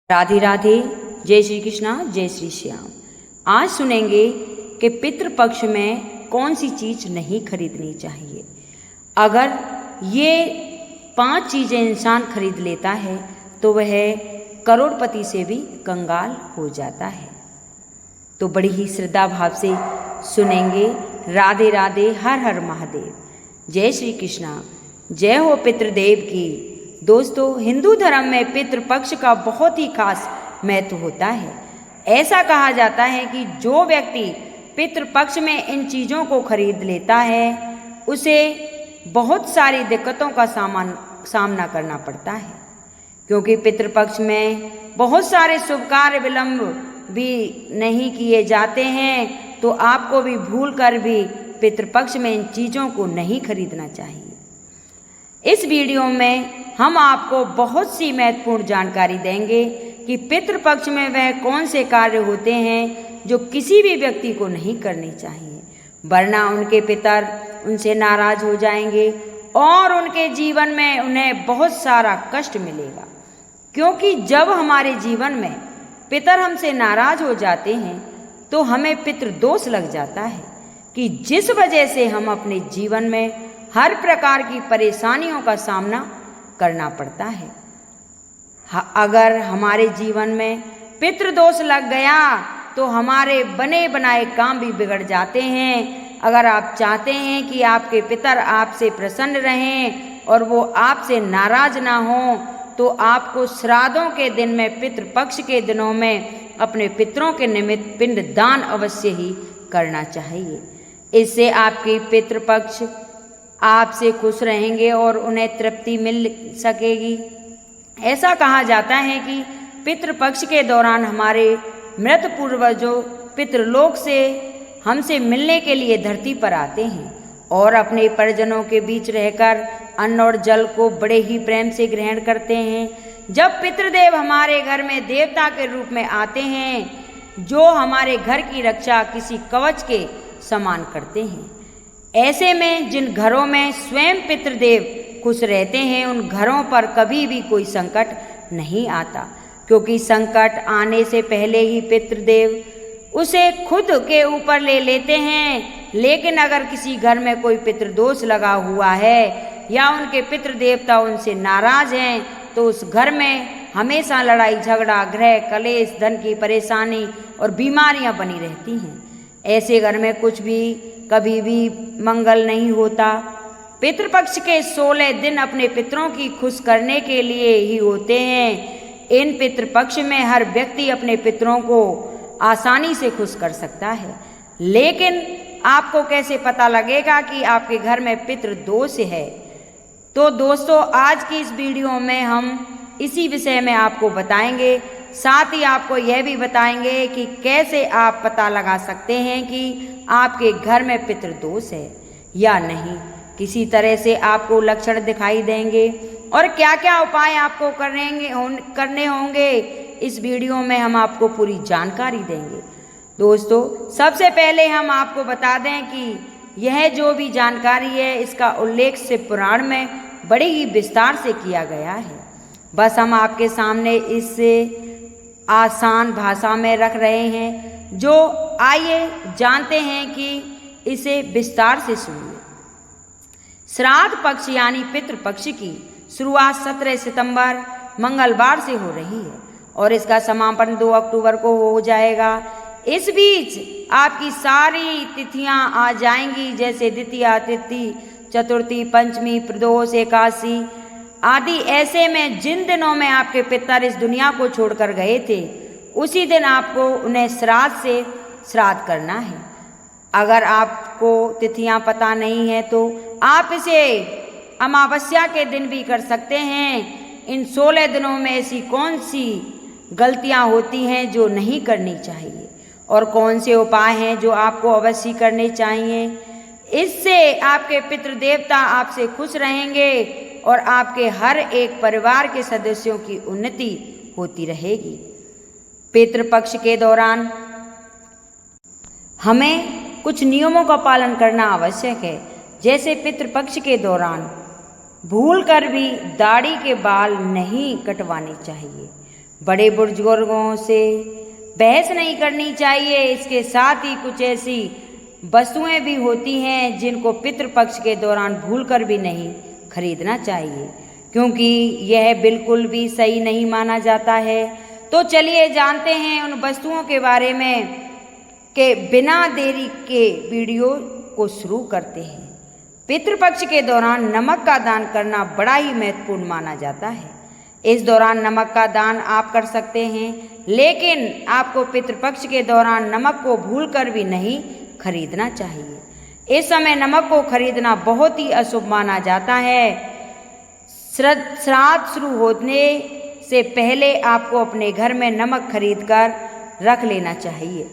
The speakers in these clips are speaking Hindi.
राधे राधे, जय श्री कृष्णा, जय श्री श्याम। आज सुनेंगे कि पितृपक्ष में कौन सी चीज़ नहीं खरीदनी चाहिए। अगर ये 5 चीज़ें इंसान खरीद लेता है तो वह करोड़पति से भी कंगाल हो जाता है। तो बड़ी ही श्रद्धा भाव से सुनेंगे। राधे राधे, हर हर महादेव, जय श्री कृष्णा, जय हो पितृदेव की। दोस्तों, हिंदू धर्म में पितृपक्ष का बहुत ही खास महत्व होता है। ऐसा कहा जाता है कि जो व्यक्ति पितृपक्ष में इन चीज़ों को खरीद लेता है उसे बहुत सारी दिक्कतों का सामना करना पड़ता है, क्योंकि पितृपक्ष में बहुत सारे शुभ कार्य विलंब भी नहीं किए जाते हैं। तो आपको भी भूल कर भी पितृपक्ष में इन चीज़ों को नहीं खरीदना चाहिए। इस वीडियो में हम आपको बहुत सी महत्वपूर्ण जानकारी देंगे कि पितृपक्ष में वह कौन से कार्य होते हैं जो किसी भी व्यक्ति को नहीं करने चाहिए, वरना उनके पितर उनसे नाराज हो जाएंगे और उनके जीवन में उन्हें बहुत सारा कष्ट मिलेगा। क्योंकि जब हमारे जीवन में पितर हमसे नाराज हो जाते हैं तो हमें पितृदोष लग जाता है कि जिस वजह से हम अपने जीवन में हर प्रकार की परेशानियों का सामना करना पड़ता है। अगर हमारे जीवन में पितृदोष लग गया तो हमारे बने बनाए काम भी बिगड़ जाते हैं। अगर आप चाहते हैं कि आपके पितर आपसे प्रसन्न रहें और वो आपसे नाराज ना हो, तो आपको श्राद्धों के दिन में, पितृपक्ष के दिनों में अपने पितरों के निमित्त पिंडदान अवश्य ही करना चाहिए। इससे आपकी पितृपक्ष आपसे खुश रहेंगे और उन्हें तृप्ति मिल सकेगी। ऐसा कहा जाता है कि पितृपक्ष के दौरान हमारे मृत पूर्वजों पितृलोक से हमसे मिलने के लिए धरती पर आते हैं और अपने परिजनों के बीच रहकर अन्न और जल को बड़े ही प्रेम से ग्रहण करते हैं। जब पितृदेव हमारे घर में देवता के रूप में आते हैं जो हमारे घर की रक्षा किसी कवच के समान करते हैं। ऐसे में जिन घरों में स्वयं पितृदेव खुश रहते हैं उन घरों पर कभी भी कोई संकट नहीं आता, क्योंकि संकट आने से पहले ही पितृदेव उसे खुद के ऊपर ले लेते हैं। लेकिन अगर किसी घर में कोई पितृदोष लगा हुआ है या उनके पितृ देवता उनसे नाराज हैं तो उस घर में हमेशा लड़ाई झगड़ा, गृह कलेश, धन की परेशानी और बीमारियां बनी रहती हैं। ऐसे घर में कुछ भी कभी भी मंगल नहीं होता। पितृपक्ष के 16 दिन अपने पितरों की खुश करने के लिए ही होते हैं। इन पितृपक्ष में हर व्यक्ति अपने पितरों को आसानी से खुश कर सकता है, लेकिन आपको कैसे पता लगेगा कि आपके घर में पितृदोष है? तो दोस्तों, आज की इस वीडियो में हम इसी विषय में आपको बताएंगे। साथ ही आपको यह भी बताएंगे कि कैसे आप पता लगा सकते हैं कि आपके घर में पितृदोष है या नहीं। किसी तरह से आपको लक्षण दिखाई देंगे और क्या क्या उपाय आपको करने होंगे, इस वीडियो में हम आपको पूरी जानकारी देंगे। दोस्तों, सबसे पहले हम आपको बता दें कि यह जो भी जानकारी है इसका उल्लेख शिव पुराण में बड़े ही विस्तार से किया गया है। बस हम आपके सामने इस आसान भाषा में रख रहे हैं, जो आइए जानते हैं कि इसे विस्तार से सुनिए। श्राद्ध पक्ष यानी पितृपक्ष की शुरुआत 17 सितंबर मंगलवार से हो रही है और इसका समापन 2 अक्टूबर को हो जाएगा। इस बीच आपकी सारी तिथियां आ जाएंगी, जैसे द्वितीया, तृतीया, चतुर्थी, पंचमी, प्रदोष, एकादशी आदि। ऐसे में जिन दिनों में आपके पितर इस दुनिया को छोड़कर गए थे उसी दिन आपको उन्हें श्राद्ध से श्राद्ध करना है। अगर आपको तिथियां पता नहीं है तो आप इसे अमावस्या के दिन भी कर सकते हैं। इन 16 दिनों में ऐसी कौन सी गलतियां होती हैं जो नहीं करनी चाहिए और कौन से उपाय हैं जो आपको अवश्य करने चाहिए। इससे आपके पितृदेवता आपसे खुश रहेंगे और आपके हर एक परिवार के सदस्यों की उन्नति होती रहेगी। पितृपक्ष के दौरान हमें कुछ नियमों का पालन करना आवश्यक है, जैसे पितृपक्ष के दौरान भूलकर भी दाढ़ी के बाल नहीं कटवाने चाहिए। बड़े बुजुर्गों से बहस नहीं करनी चाहिए। इसके साथ ही कुछ ऐसी वस्तुएं भी होती हैं जिनको पितृपक्ष के दौरान भूलकर भी नहीं खरीदना चाहिए, क्योंकि यह बिल्कुल भी सही नहीं माना जाता है। तो चलिए जानते हैं उन वस्तुओं के बारे में कि बिना देरी के वीडियो को शुरू करते हैं। पितृपक्ष के दौरान नमक का दान करना बड़ा ही महत्वपूर्ण माना जाता है। इस दौरान नमक का दान आप कर सकते हैं, लेकिन आपको पितृपक्ष के दौरान नमक को भूलकर भी नहीं खरीदना चाहिए। इस समय नमक को खरीदना बहुत ही अशुभ माना जाता है। श्राद्ध शुरू होने से पहले आपको अपने घर में नमक खरीदकर रख लेना चाहिए।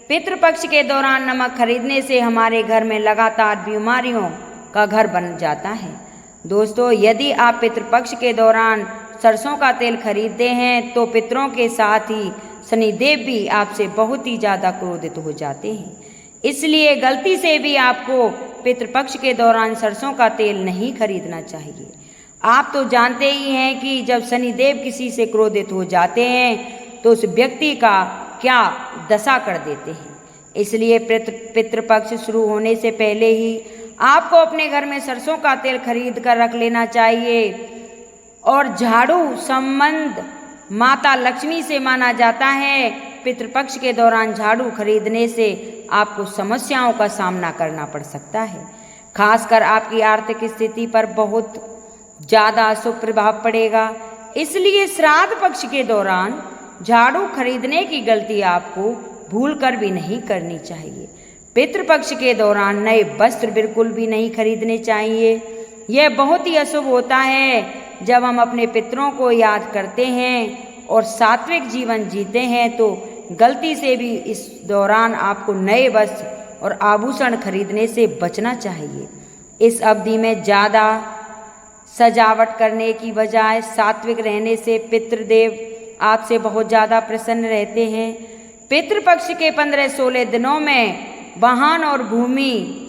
पितृपक्ष के दौरान नमक खरीदने से हमारे घर में लगातार बीमारियों का घर बन जाता है। दोस्तों, यदि आप पितृपक्ष के दौरान सरसों का तेल खरीदते हैं तो पितरों के साथ ही शनिदेव भी आपसे बहुत ही ज़्यादा क्रोधित हो जाते हैं। इसलिए गलती से भी आपको पितृपक्ष के दौरान सरसों का तेल नहीं खरीदना चाहिए। आप तो जानते ही हैं कि जब शनिदेव किसी से क्रोधित हो जाते हैं तो उस व्यक्ति का क्या दशा कर देते हैं। इसलिए पितृपक्ष शुरू होने से पहले ही आपको अपने घर में सरसों का तेल खरीद कर रख लेना चाहिए। और झाड़ू संबंध माता लक्ष्मी से माना जाता है। पितृपक्ष के दौरान झाड़ू खरीदने से आपको समस्याओं का सामना करना पड़ सकता है। खासकर आपकी आर्थिक स्थिति पर बहुत ज़्यादा अशुभ प्रभाव पड़ेगा। इसलिए श्राद्ध पक्ष के दौरान झाड़ू खरीदने की गलती आपको भूलकर भी नहीं करनी चाहिए। पितृपक्ष के दौरान नए वस्त्र बिल्कुल भी नहीं खरीदने चाहिए। यह बहुत ही अशुभ होता है। जब हम अपने पितरों को याद करते हैं और सात्विक जीवन जीते हैं तो गलती से भी इस दौरान आपको नए वस्त्र और आभूषण खरीदने से बचना चाहिए। इस अवधि में ज़्यादा सजावट करने की बजाय सात्विक रहने से पितृदेव आपसे बहुत ज़्यादा प्रसन्न रहते हैं। पितृपक्ष के 15-16 दिनों में वाहन और भूमि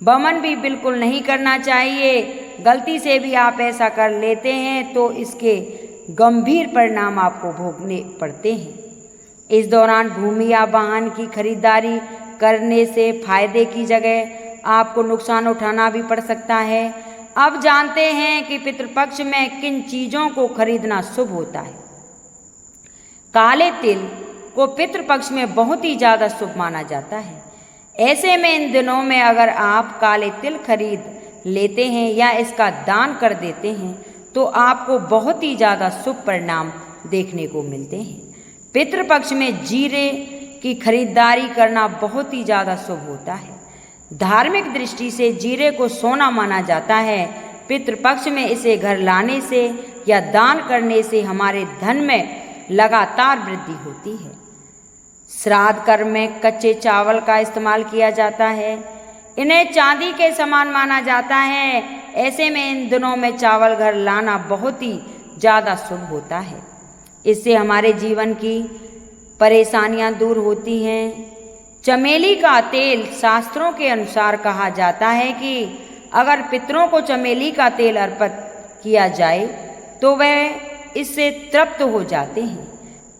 वमन भी बिल्कुल नहीं करना चाहिए। गलती से भी आप ऐसा कर लेते हैं तो इसके गंभीर परिणाम आपको भोगने पड़ते हैं। इस दौरान भूमि या वाहन की खरीदारी करने से फायदे की जगह आपको नुकसान उठाना भी पड़ सकता है। अब जानते हैं कि पितृपक्ष में किन चीज़ों को खरीदना शुभ होता है। काले तिल को पितृपक्ष में बहुत ही ज़्यादा शुभ माना जाता है। ऐसे में इन दिनों में अगर आप काले तिल खरीद लेते हैं या इसका दान कर देते हैं तो आपको बहुत ही ज़्यादा शुभ परिणाम देखने को मिलते हैं। पितृपक्ष में जीरे की खरीदारी करना बहुत ही ज़्यादा शुभ होता है। धार्मिक दृष्टि से जीरे को सोना माना जाता है। पितृपक्ष में इसे घर लाने से या दान करने से हमारे धन में लगातार वृद्धि होती है। श्राद्ध कर्म में कच्चे चावल का इस्तेमाल किया जाता है। इन्हें चांदी के समान माना जाता है। ऐसे में इन दिनों में चावल घर लाना बहुत ही ज़्यादा शुभ होता है। इससे हमारे जीवन की परेशानियां दूर होती हैं। चमेली का तेल शास्त्रों के अनुसार कहा जाता है कि अगर पितरों को चमेली का तेल अर्पित किया जाए तो वह इससे तृप्त हो जाते हैं।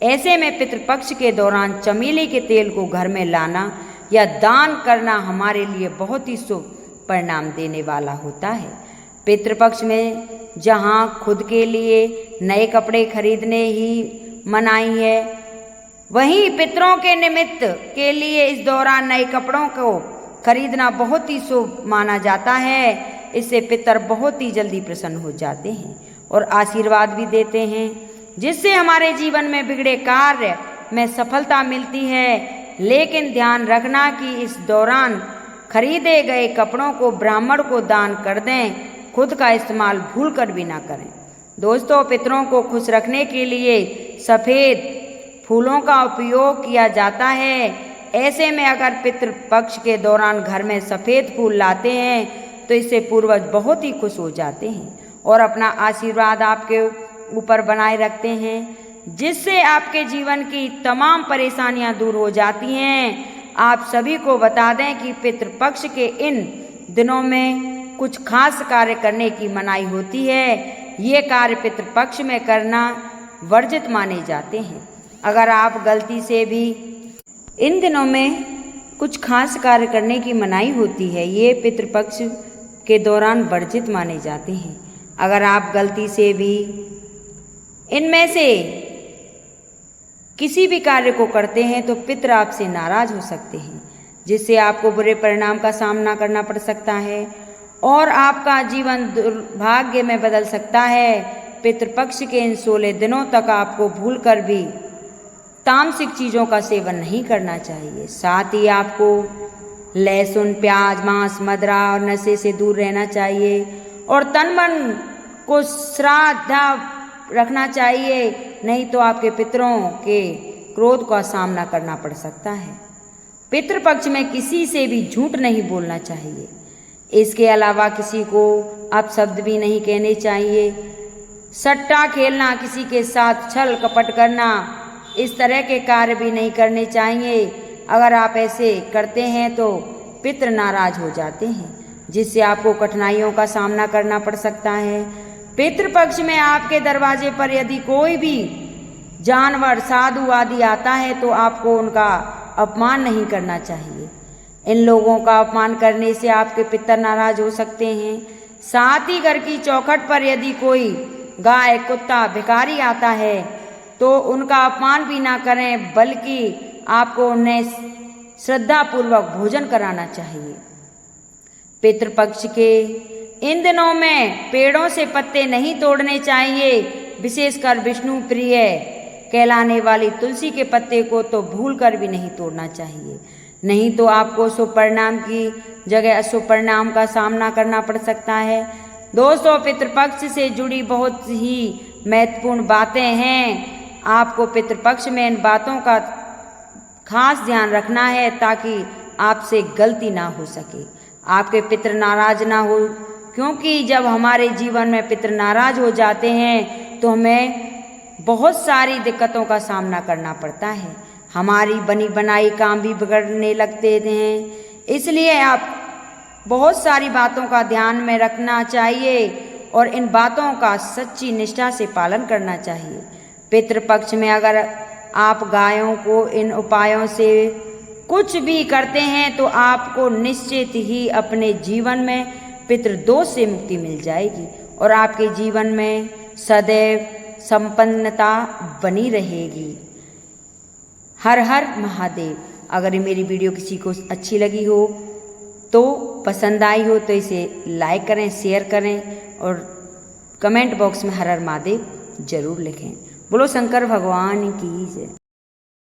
ऐसे में पितृपक्ष के दौरान चमेली के तेल को घर में लाना या दान करना हमारे लिए बहुत ही शुभ परिणाम देने वाला होता है। पितृपक्ष में जहां खुद के लिए नए कपड़े खरीदने ही मनाही है, वहीं पितरों के निमित्त के लिए इस दौरान नए कपड़ों को खरीदना बहुत ही शुभ माना जाता है। इससे पितर बहुत ही जल्दी प्रसन्न हो जाते हैं और आशीर्वाद भी देते हैं, जिससे हमारे जीवन में बिगड़े कार्य में सफलता मिलती है। लेकिन ध्यान रखना कि इस दौरान खरीदे गए कपड़ों को ब्राह्मण को दान कर दें, खुद का इस्तेमाल भूलकर भी ना करें। दोस्तों, पितरों को खुश रखने के लिए सफ़ेद फूलों का उपयोग किया जाता है। ऐसे में अगर पितृपक्ष के दौरान घर में सफ़ेद फूल लाते हैं तो इससे पूर्वज बहुत ही खुश हो जाते हैं और अपना आशीर्वाद आपके ऊपर बनाए रखते हैं, जिससे आपके जीवन की तमाम परेशानियां दूर हो जाती हैं। आप सभी को बता दें कि पितृपक्ष के इन दिनों में कुछ खास कार्य करने की मनाही होती है। ये कार्य पितृपक्ष में करना वर्जित माने जाते हैं। अगर आप गलती से भी इन दिनों में कुछ खास कार्य करने की मनाही होती है, ये पितृपक्ष के दौरान वर्जित माने जाते हैं। अगर आप गलती से भी इनमें से किसी भी कार्य को करते हैं तो पितृ आपसे नाराज हो सकते हैं, जिससे आपको बुरे परिणाम का सामना करना पड़ सकता है और आपका जीवन दुर्भाग्य में बदल सकता है। पितृपक्ष के इन 16 दिनों तक आपको भूलकर भी तामसिक चीज़ों का सेवन नहीं करना चाहिए। साथ ही आपको लहसुन, प्याज, मांस, मदिरा और नशे से दूर रहना चाहिए और तन मन को श्रद्धा रखना चाहिए, नहीं तो आपके पितरों के क्रोध का सामना करना पड़ सकता है। पितृपक्ष में किसी से भी झूठ नहीं बोलना चाहिए। इसके अलावा किसी को अपशब्द भी नहीं कहने चाहिए। सट्टा खेलना, किसी के साथ छल कपट करना, इस तरह के कार्य भी नहीं करने चाहिए। अगर आप ऐसे करते हैं तो पितृ नाराज हो जाते हैं, जिससे आपको कठिनाइयों का सामना करना पड़ सकता है। पितृपक्ष में आपके दरवाजे पर यदि कोई भी जानवर, साधु आदि आता है तो आपको उनका अपमान नहीं करना चाहिए। इन लोगों का अपमान करने से आपके पितर नाराज हो सकते हैं। साथ ही घर की चौखट पर यदि कोई गाय, कुत्ता, भिखारी आता है तो उनका अपमान भी ना करें, बल्कि आपको उन्हें श्रद्धापूर्वक भोजन कराना चाहिए। पितृपक्ष के इन दिनों में पेड़ों से पत्ते नहीं तोड़ने चाहिए। विशेषकर विष्णु प्रिय कहलाने वाली तुलसी के पत्ते को तो भूलकर भी नहीं तोड़ना चाहिए, नहीं तो आपको शुभ परिणाम की जगह अशुभ परिणाम का सामना करना पड़ सकता है। दोस्तों, पितृपक्ष से जुड़ी बहुत ही महत्वपूर्ण बातें हैं। आपको पितृपक्ष में इन बातों का खास ध्यान रखना है ताकि आपसे गलती ना हो सके, आपके पितृ नाराज ना हो, क्योंकि जब हमारे जीवन में पितृ नाराज हो जाते हैं तो हमें बहुत सारी दिक्कतों का सामना करना पड़ता है। हमारी बनी बनाई काम भी बिगड़ने लगते हैं। इसलिए आप बहुत सारी बातों का ध्यान में रखना चाहिए और इन बातों का सच्ची निष्ठा से पालन करना चाहिए। पितृपक्ष में अगर आप गायों को इन उपायों से कुछ भी करते हैं तो आपको निश्चित ही अपने जीवन में पितृदोष से मुक्ति मिल जाएगी और आपके जीवन में सदैव संपन्नता बनी रहेगी। हर हर महादेव। अगर मेरी वीडियो किसी को अच्छी लगी हो तो पसंद आई हो तो इसे लाइक करें, शेयर करें और कमेंट बॉक्स में हर हर महादेव जरूर लिखें। बोलो शंकर भगवान की जय।